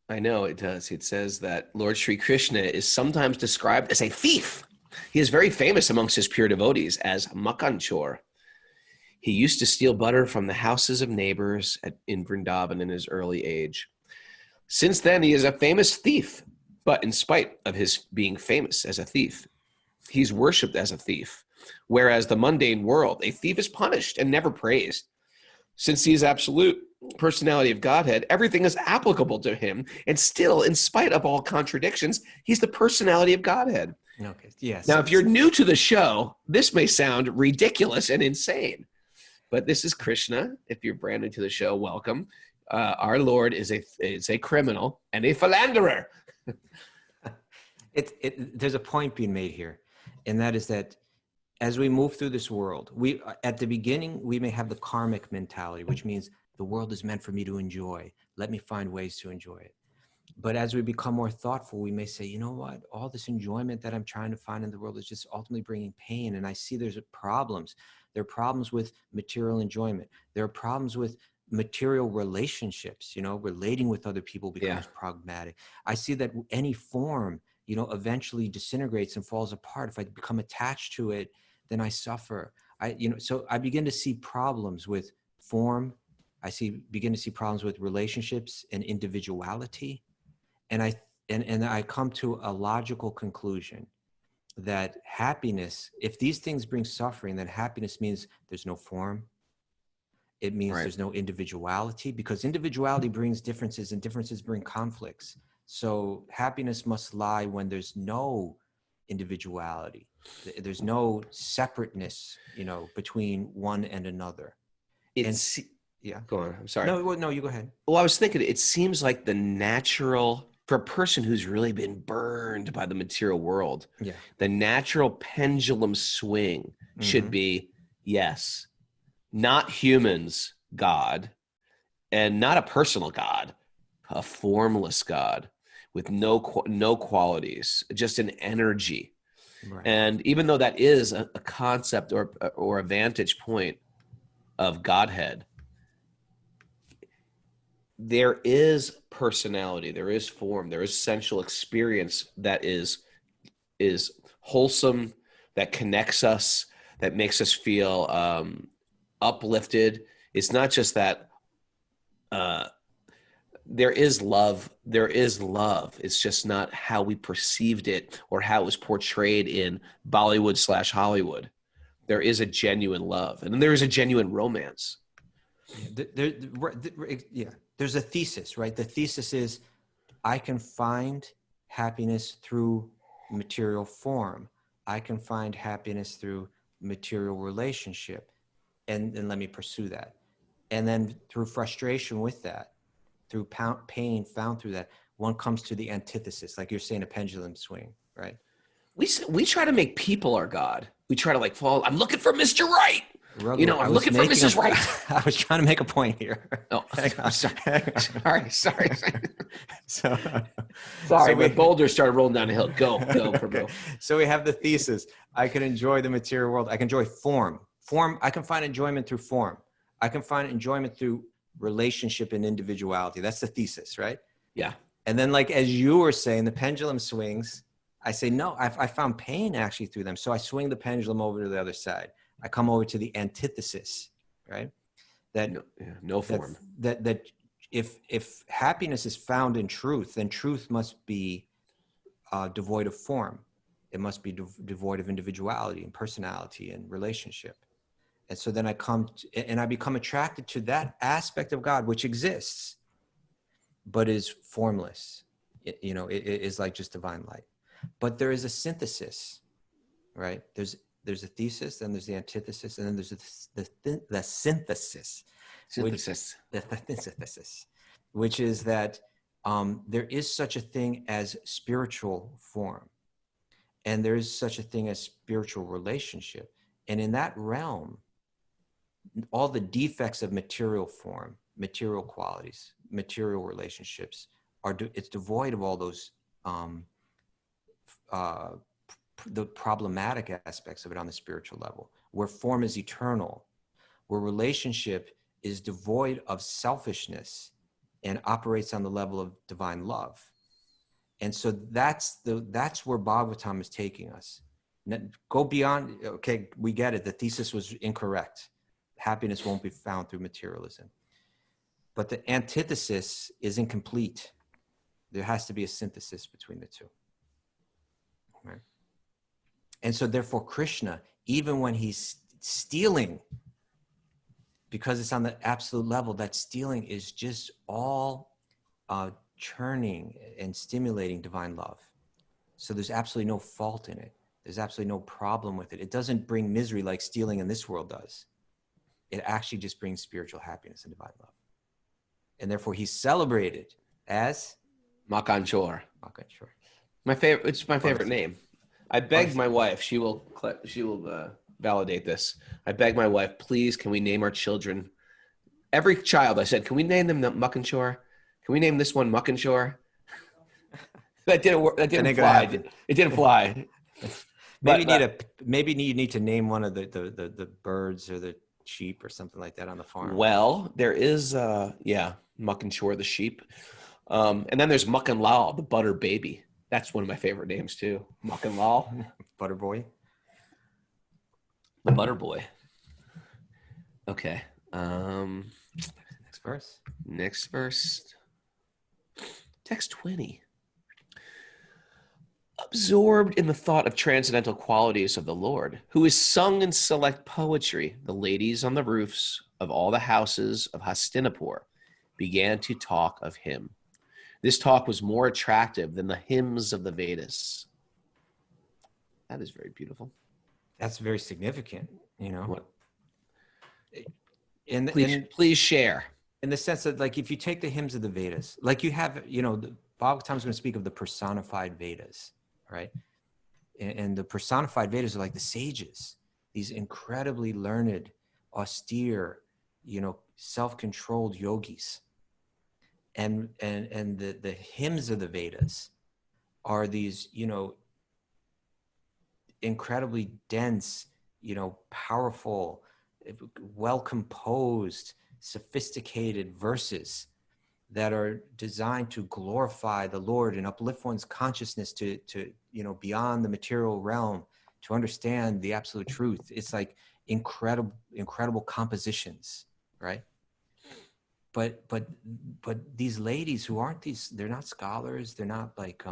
I know it does. It says that Lord Sri Krishna is sometimes described as a thief. He is very famous amongst his pure devotees as Makanchor. He used to steal butter from the houses of neighbors in Vrindavan in his early age. Since then, he is a famous thief. But in spite of his being famous as a thief, he's worshipped as a thief. Whereas the mundane world, a thief is punished and never praised. Since he is absolute personality of Godhead, everything is applicable to him. And still, in spite of all contradictions, he's the personality of Godhead. Okay. Yes. Now, if you're new to the show, this may sound ridiculous and insane. But this is Krishna. If you're brand new to the show, welcome. Our Lord is a criminal and a philanderer. There's a point being made here, and that is that as we move through this world, we at the beginning we may have the karmic mentality, which means the world is meant for me to enjoy. Let me find ways to enjoy it. But as we become more thoughtful, we may say, you know what? All this enjoyment that I'm trying to find in the world is just ultimately bringing pain. And I see there's problems. There are problems with material enjoyment. There are problems with material relationships, you know, relating with other people becomes problematic. I see that any form, you know, eventually disintegrates and falls apart. If I become attached to it, then I suffer. So I begin to see problems with form. Begin to see problems with relationships and individuality. And I come to a logical conclusion that happiness, if these things bring suffering, then happiness means there's no form. It means there's no individuality, because individuality brings differences and differences bring conflicts. So happiness must lie when there's no individuality. There's no separateness, you know, between one and another. Yeah. Go on. I'm sorry. No, you go ahead. Well, I was thinking it seems like the natural, for a person who's really been burned by the material world, the natural pendulum swing should be, yes, not humans, God, and not a personal God, a formless God with no qualities, just an energy. Right. And even though that is a concept or a vantage point of Godhead, there is personality, there is form, there is sensual experience that is wholesome, that connects us, that makes us feel uplifted. It's not just that there is love. It's just not how we perceived it or how it was portrayed in Bollywood/Hollywood. There is a genuine love, and then there is a genuine romance. There's a thesis, right? The thesis is I can find happiness through material form. I can find happiness through material relationship, and let me pursue that. And then through frustration with that, through pain found through that, one comes to the antithesis, like you're saying, a pendulum swing, right? we try to make people our God. We try to like fall. I'm looking for Mr. Right. Raghu, You know, I'm looking for Mrs. Right. I was trying to make a point here. Oh, Hang on. sorry. So, Sorry, so my boulder started rolling down the hill. Go, Prabhu. So we have the thesis. I can enjoy the material world. I can enjoy form. Form, I can find enjoyment through form. I can find enjoyment through relationship and individuality. That's the thesis, right? Yeah. And then, like, as you were saying, the pendulum swings. I say, no, I found pain actually through them. So I swing the pendulum over to the other side. I come over to the antithesis, right? That no form. That if happiness is found in truth, then truth must be devoid of form. It must be devoid of individuality and personality and relationship. And so then I become attracted to that aspect of God which exists, but is formless. It is like just divine light. But there is a synthesis, right? There's a thesis, then there's the antithesis, and then there's the synthesis. Which is that there is such a thing as spiritual form, and there is such a thing as spiritual relationship. And in that realm, all the defects of material form, material qualities, material relationships it's devoid of all those the problematic aspects of it on the spiritual level, where form is eternal, where relationship is devoid of selfishness and operates on the level of divine love. And so that's where Bhagavatam is taking us. Go beyond, okay, we get it. The thesis was incorrect. Happiness won't be found through materialism. But the antithesis is incomplete. There has to be a synthesis between the two. Right? And so therefore Krishna, even when he's stealing, because it's on the absolute level, that stealing is just all churning and stimulating divine love. So there's absolutely no fault in it. There's absolutely no problem with it. It doesn't bring misery like stealing in this world does. It actually just brings spiritual happiness and divine love. And therefore he's celebrated as Makan Chor. Sure. It's my favorite name. I begged my wife, she will validate this. I begged my wife, please, can we name our children? Every child, I said, can we name them Muck and Shore? Can we name this one Muck and Shore? That didn't work. That didn't fly. It didn't fly. Maybe you need to name one of the birds or the sheep or something like that on the farm. Well, there is Muck and Shore, the sheep. And then there's Muck and Lal, the butter baby. That's one of my favorite names too. Muck and Lal. Butter boy. The butter boy. Okay. Next verse. Text 20. Absorbed in the thought of transcendental qualities of the Lord, who is sung in select poetry, the ladies on the roofs of all the houses of Hastinapur began to talk of him. This talk was more attractive than the hymns of the Vedas. That is very beautiful. That's very significant, What? Please share. In the sense that, like, if you take the hymns of the Vedas, like you have, the Bhagavatam is going to speak of the personified Vedas, right? And the personified Vedas are like the sages, these incredibly learned, austere, self-controlled yogis. And the hymns of the Vedas are these, incredibly dense, powerful, well-composed, sophisticated verses that are designed to glorify the Lord and uplift one's consciousness to beyond the material realm, to understand the absolute truth. It's like incredible compositions, right? But these ladies who they're not scholars, they're not like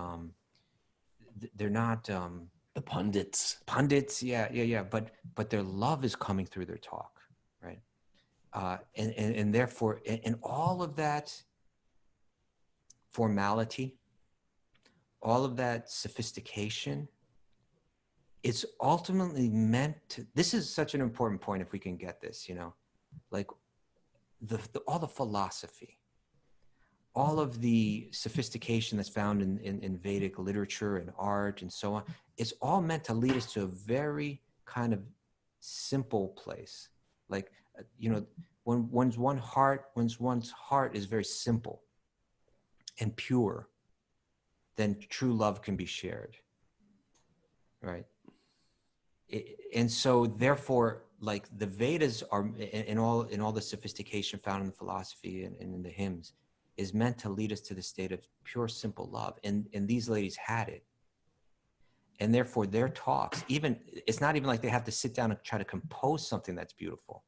they're not The pundits. Yeah. But their love is coming through their talk, right? And therefore, and all of that formality, all of that sophistication, it's ultimately meant to. This is such an important point. If we can get this, like all the philosophy, all of the sophistication that's found in Vedic literature and art and so on, it's all meant to lead us to a very kind of simple place. Like, you know, when one's heart is very simple and pure, then true love can be shared, right? And so therefore, like the Vedas are in all the sophistication found in the philosophy and in the hymns, is meant to lead us to the state of pure, simple love. And these ladies had it. And therefore their talks, even, it's not even like they have to sit down and try to compose something that's beautiful.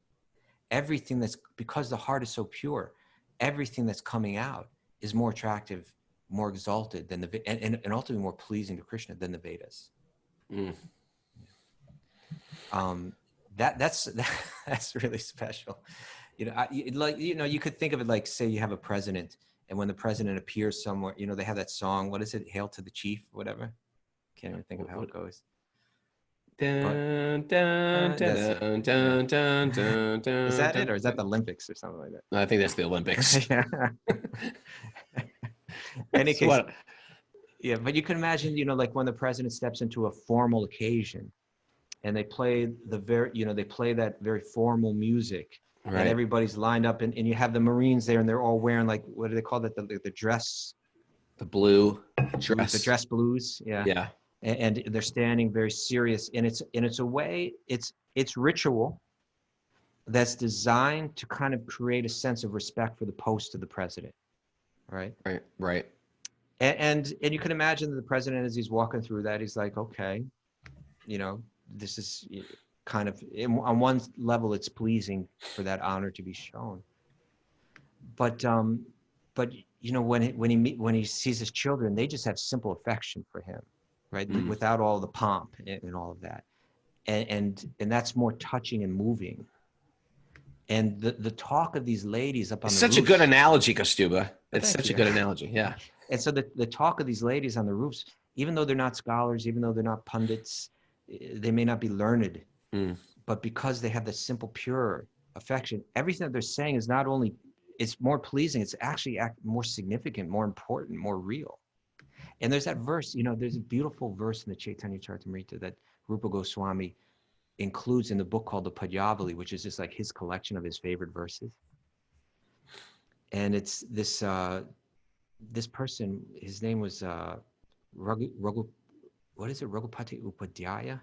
Everything that's, because the heart is so pure, everything that's coming out is more attractive, more exalted than and ultimately more pleasing to Krishna than the Vedas. Mm. That's really special. You know, you could think of it like, say you have a president, and when the president appears somewhere, you know, they have that song, what is it? Hail to the Chief, whatever. Can't even think of how it goes. Dun, dun, dun, dun, dun, dun, dun, dun, Is that it, dun. or is that the Olympics or something like that? I think that's the Olympics. Yeah. Any So case, what- yeah, but you can imagine, you know, like when the president steps into a formal occasion, and they play they play that very formal music, and Right. everybody's lined up, and you have the Marines there, and they're all wearing, like, what do they call that? The dress, The blue dress. the dress blues, yeah. Yeah. And they're standing very serious, and it's a way, it's ritual that's designed to kind of create a sense of respect for the post of the president, right? Right. Right. And you can imagine that the president, as he's walking through that, he's like, okay, you know, this is kind of, on one level, it's pleasing for that honor to be shown. But you know, when he sees his children, they just have simple affection for him, right? Mm. Without all the pomp and all of that, and that's more touching and moving. And the talk of these ladies up on It's the such a roofs, good analogy, Kaustubha. It's Thank such you. a good analogy. Yeah. and so the talk of these ladies on the roofs, even though they're not scholars, even though they're not pundits, they may not be learned, Mm. but because they have this simple, pure affection, everything that they're saying is not only, it's more pleasing, it's actually more significant, more important, more real. And there's that verse, you know, there's a beautiful verse in the Chaitanya Charitamrita that Rupa Goswami includes in the book called the Padyavali, which is just like his collection of his favorite verses. And it's this this person, his name was Raghupati Upadhyaya.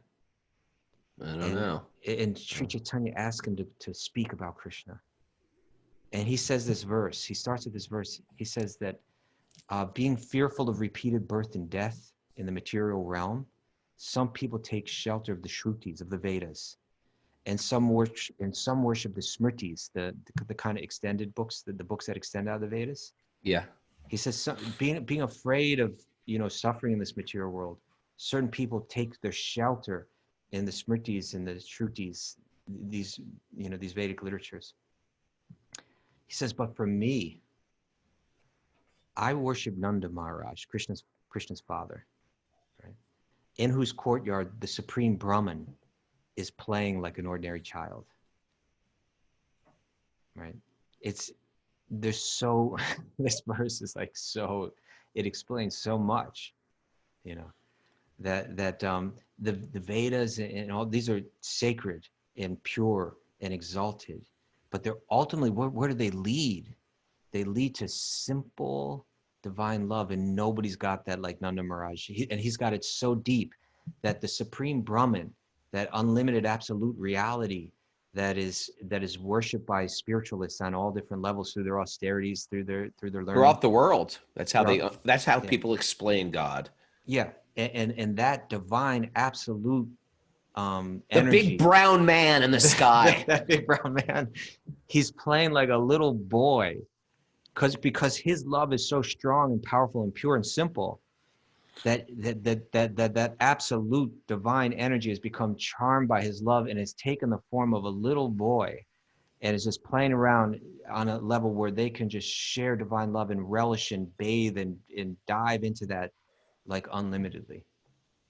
I don't know. And Sri Chaitanya asked him to speak about Krishna. And he says this verse, he starts with this verse, he says that being fearful of repeated birth and death in the material realm, some people take shelter of the Shrutis, of the Vedas, and some worship the Smritis, the kind of extended books, the books that extend out of the Vedas. Yeah. He says, being afraid of, you know, suffering in this material world, certain people take their shelter in the Smritis and the Shrutis, these, you know, these Vedic literatures. He says, but for me, I worship Nanda Maharaj, Krishna's father, right? In whose courtyard the supreme Brahman is playing like an ordinary child, right? There's so, this verse is like so, it explains so much, you know, that the Vedas and all these are sacred and pure and exalted, but they're ultimately, where do they lead? They lead to simple divine love, and nobody's got that like Nanda Maharaj. And he's got it so deep that the supreme Brahman, that unlimited absolute reality that is worshipped by spiritualists on all different levels through their austerities, through their learning. Throughout the world. That's how that's how Yeah. people explain God. Yeah, and that divine absolute The energy. big brown man in the sky. That big brown man, he's playing like a little boy, because his love is so strong and powerful and pure and simple that absolute divine energy has become charmed by his love and has taken the form of a little boy and is just playing around on a level where they can just share divine love and relish and bathe and dive into that like unlimitedly.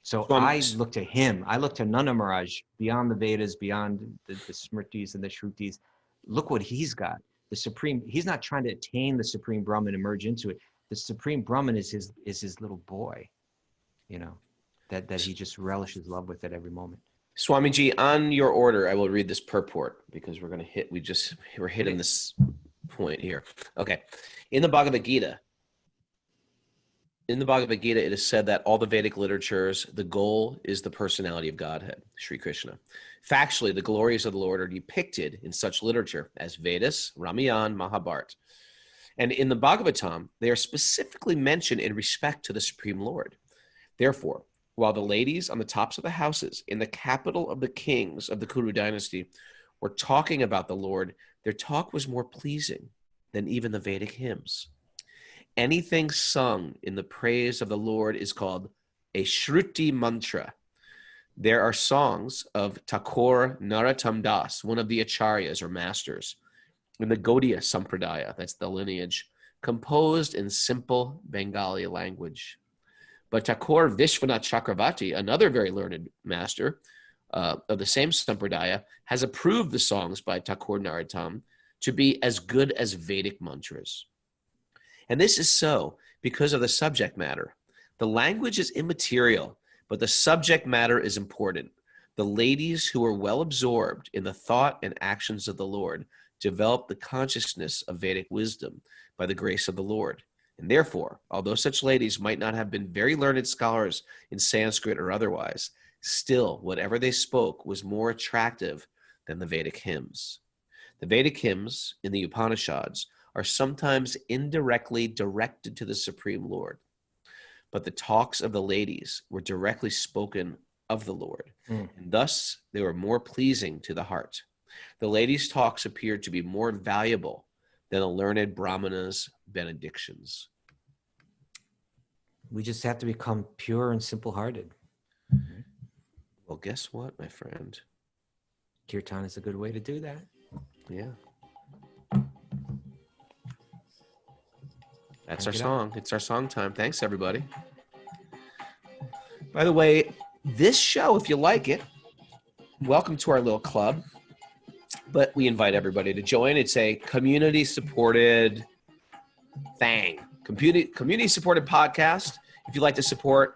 So I look to him. I look to Nanda Maharaj beyond the Vedas, beyond the Smritis and the Shrutis. Look what he's got. the supreme, he's not trying to attain the supreme Brahman and merge into it. The supreme Brahman is his little boy, you know, that he just relishes love with at every moment. Swamiji, on your order, I will read this purport because we're going to hit, we're hitting this point here. Okay. In the Bhagavad Gita, it is said that all the Vedic literatures, the goal is the personality of Godhead, Sri Krishna. Factually, the glories of the Lord are depicted in such literature as Vedas, Ramayana, Mahabharata. And in the Bhagavatam, they are specifically mentioned in respect to the Supreme Lord. Therefore, while the ladies on the tops of the houses in the capital of the kings of the Kuru dynasty were talking about the Lord, their talk was more pleasing than even the Vedic hymns. Anything sung in the praise of the Lord is called a Shruti mantra. There are songs of Thakur Narottam Das, one of the acharyas or masters, in the Gaudiya Sampradaya, that's the lineage, composed in simple Bengali language. But Thakur Vishwanath Chakravarti, another very learned master of the same Sampradaya, has approved the songs by Thakur Narottam to be as good as Vedic mantras. And this is so because of the subject matter. The language is immaterial, but the subject matter is important. The ladies who are well absorbed in the thought and actions of the Lord develop the consciousness of Vedic wisdom by the grace of the Lord. And therefore, although such ladies might not have been very learned scholars in Sanskrit or otherwise, still, whatever they spoke was more attractive than the Vedic hymns. The Vedic hymns in the Upanishads are sometimes indirectly directed to the Supreme Lord, but the talks of the ladies were directly spoken of the Lord, and thus they were more pleasing to the heart. The ladies' talks appeared to be more valuable than a learned Brahmana's benedictions. We just have to become pure and simple-hearted. Well, guess what, my friend? Kirtan is a good way to do that. Yeah. That's our song. It's our song time. Thanks, everybody. By the way, this show, if you like it, welcome to our little club. But we invite everybody to join. It's a community-supported thing. Community-supported podcast. If you'd like to support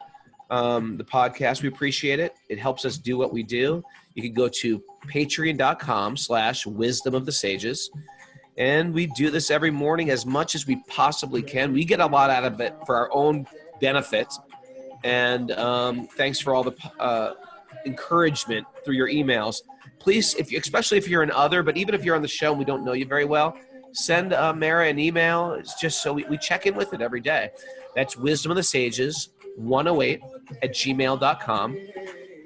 the podcast, we appreciate it. It helps us do what we do. You can go to patreon.com/wisdom of the sages. And we do this every morning as much as we possibly can. We get a lot out of it for our own benefit. And thanks for all the encouragement through your emails. Please, especially if you're an other, but even if you're on the show and we don't know you very well, send Mara an email. It's just so we check in with it every day. That's Wisdom of the Sages 108@gmail.com.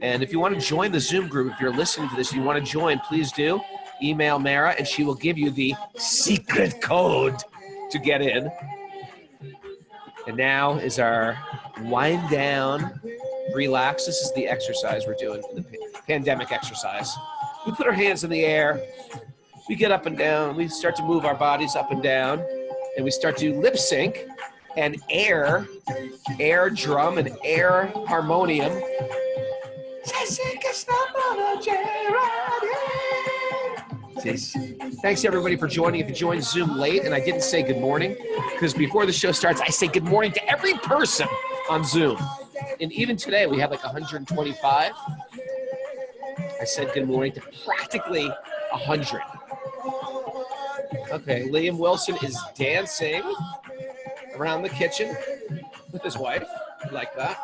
And if you want to join the Zoom group, if you're listening to this and you want to join, please do. Email Mara and she will give you the secret code to get in. And now is our wind down, relax. This is the exercise we're doing, the pandemic exercise. We put our hands in the air, we get up and down, we start to move our bodies up and down, and we start to lip sync and air drum and air harmonium. Thanks everybody for joining. If you joined Zoom late and I didn't say good morning, because before the show starts, I say good morning to every person on Zoom. And even today, we have like 125. I said good morning to practically 100. Okay, Liam Wilson is dancing around the kitchen with his wife. I like that.